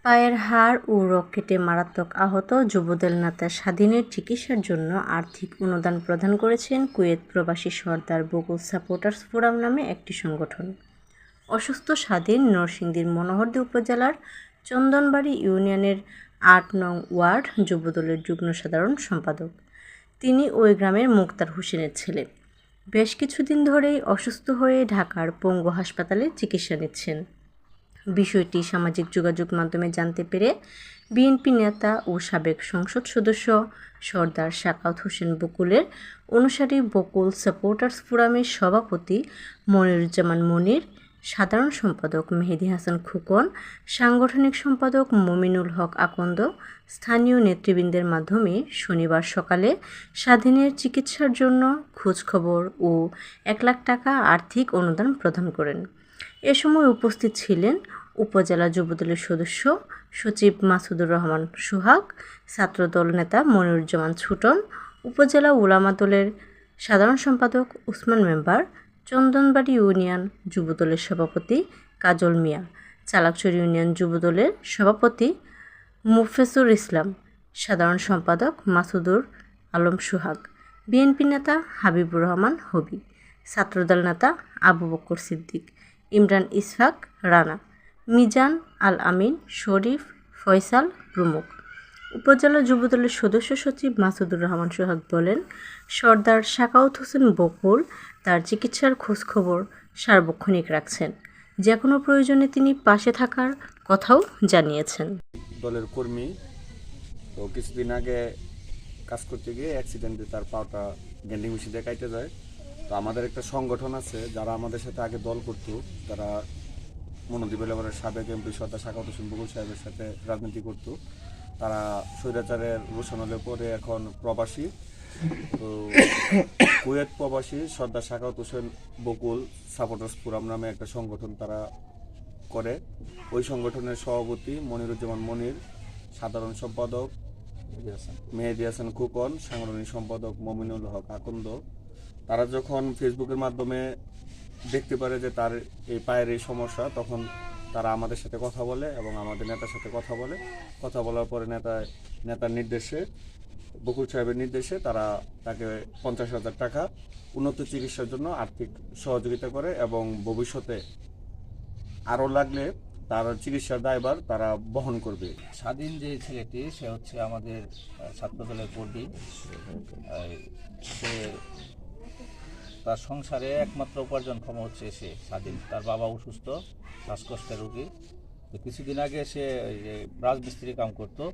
পায়ের হাড় ও রগ কেটে মারাত্মক আহত যুবদল নেতা স্বাধীনের চিকিৎসার জন্য আর্থিক অনুদান প্রদান করেছেন কুয়েত প্রবাসী সর্দার বকুল সাপোর্টার্স ফোরাম নামে একটি সংগঠন। অসুস্থ স্বাধীন নরসিংদীর মনোহরদী উপজেলার চন্দনবাড়ি ইউনিয়নের ৮ নং ওয়ার্ড যুবদলের যুগ্ম সাধারণ সম্পাদক। তিনি ওই গ্রামের মুক্তার হোসেনের ছেলে। বেশ কিছুদিন ধরেই অসুস্থ হয়ে ঢাকার পঙ্গু হাসপাতালে চিকিৎসা নিচ্ছেন। বিষয়টি সামাজিক যোগাযোগ মাধ্যমে জানতে পেরে বিএনপি নেতা ও সাবেক সংসদ সদস্য সর্দার সাখাওয়াত হোসেন বকুলের অনুসারী বকুল সাপোর্টার্স ফোরামের সভাপতি মনিরুজ্জামান মনির, সাধারণ সম্পাদক মেহেদী হাসান খোকন, সাংগঠনিক সম্পাদক মমিনুল হক আকন্দ স্থানীয় নেতৃবৃন্দের মাধ্যমে শনিবার সকালে স্বাধীনের চিকিৎসার জন্য খোঁজখবর ও ১ লাখ টাকা আর্থিক অনুদান প্রদান করেন। এ সময় উপস্থিত ছিলেন উপজেলা যুবদলের সদস্য সচিব মাসুদুর রহমান সোহাগ, ছাত্রদল নেতা মনিরুজ্জামান ছুটন, উপজেলা উলামা দলের সাধারণ সম্পাদক ওসমান মেম্বার, চন্দনবাড়ি ইউনিয়ন যুবদলের সভাপতি কাজল মিয়া, চালাকচর ইউনিয়ন যুবদলের সভাপতি মুফেসুর ইসলাম, সাধারণ সম্পাদক মাসুদুর আলম সোহাগ, বিএনপি নেতা হাবিবুর রহমান হবি, ছাত্রদল নেতা আবু বকর সিদ্দিক, ইমরান ইসহাক রানা, মিজান আল আমিন, শরীফ, ফয়সাল প্রমুখ। উপজেলা যুবদলের সদস্য সচিব মাসুদুর রহমান সোহাগ বলেন, সর্দার সাখাওয়াত হোসেন বকুল তার চিকিৎসার খোঁজখবর সার্বক্ষণিক রাখছেন। যে কোনো প্রয়োজনে তিনি পাশে থাকার কথাও জানিয়েছেন। দলের কর্মী তো কিছুদিন আগে কাজ করতে গিয়ে অ্যাক্সিডেন্টে তার পাটা গ্যান্ডিং মেশিনে কাটতে যায়। তো আমাদের একটা সংগঠন আছে যারা আমাদের সাথে আগে দল করতো, তারা মনোদ্বীপ এলাকার সাবেক এমপি সর্দার সাখাওয়াত হোসেন বকুল সাহেবের সাথে রাজনীতি করতো। তারা স্বৈরাচারের রোশনালের পরে এখন প্রবাসী। তো কুয়েত প্রবাসী সর্দার সাখাওয়াত হোসেন বকুল সাপোর্টার্স ফোরাম নামে একটা সংগঠন তারা করে। ওই সংগঠনের সভাপতি মনিরুজ্জামান মনির, সাধারণ সম্পাদক মেহেদী হাসান খোকন, সাংগঠনিক সম্পাদক মমিনুল হক আকন্দ, তারা যখন ফেসবুকের মাধ্যমে দেখতে পারে যে তার এই পায়ের এই সমস্যা, তখন তারা আমাদের সাথে কথা বলে এবং আমাদের নেতার সাথে কথা বলার পরে নেতার নির্দেশে, বকুল সাহেবের নির্দেশে তারা তাকে 50,000 টাকা উন্নত চিকিৎসার জন্য আর্থিক সহযোগিতা করে এবং ভবিষ্যতে আরও লাগলে তার চিকিৎসার দায়ভার তারা বহন করবে। স্বাধীন যে ছেলেটি সে হচ্ছে আমাদের ছাত্রদলের কর্মী। সে তার সংসারে একমাত্র উপার্জনক্ষম হচ্ছে সে স্বাধীন। তার বাবা অসুস্থ, শ্বাসকষ্টের রোগী। তো কিছুদিন আগে সে রাজমিস্ত্রি কাম করতো।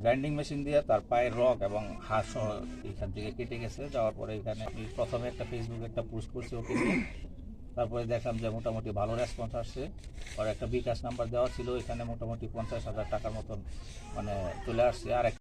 গ্রাইন্ডিং মেশিন দিয়ে তার পায়ের রগ এবং হাড় সহ এখান থেকে কেটে গেছে। যাওয়ার পরে এখানে আমি প্রথমে একটা ফেসবুকে একটা পোস্ট করছি ওকে নিয়ে। তারপরে দেখলাম যে মোটামুটি ভালো রেসপন্স আসছে। আর একটা বিকাশ নাম্বার দেওয়া ছিল, এখানে মোটামুটি 50,000 টাকার মতন মানে চলে আসছে। আর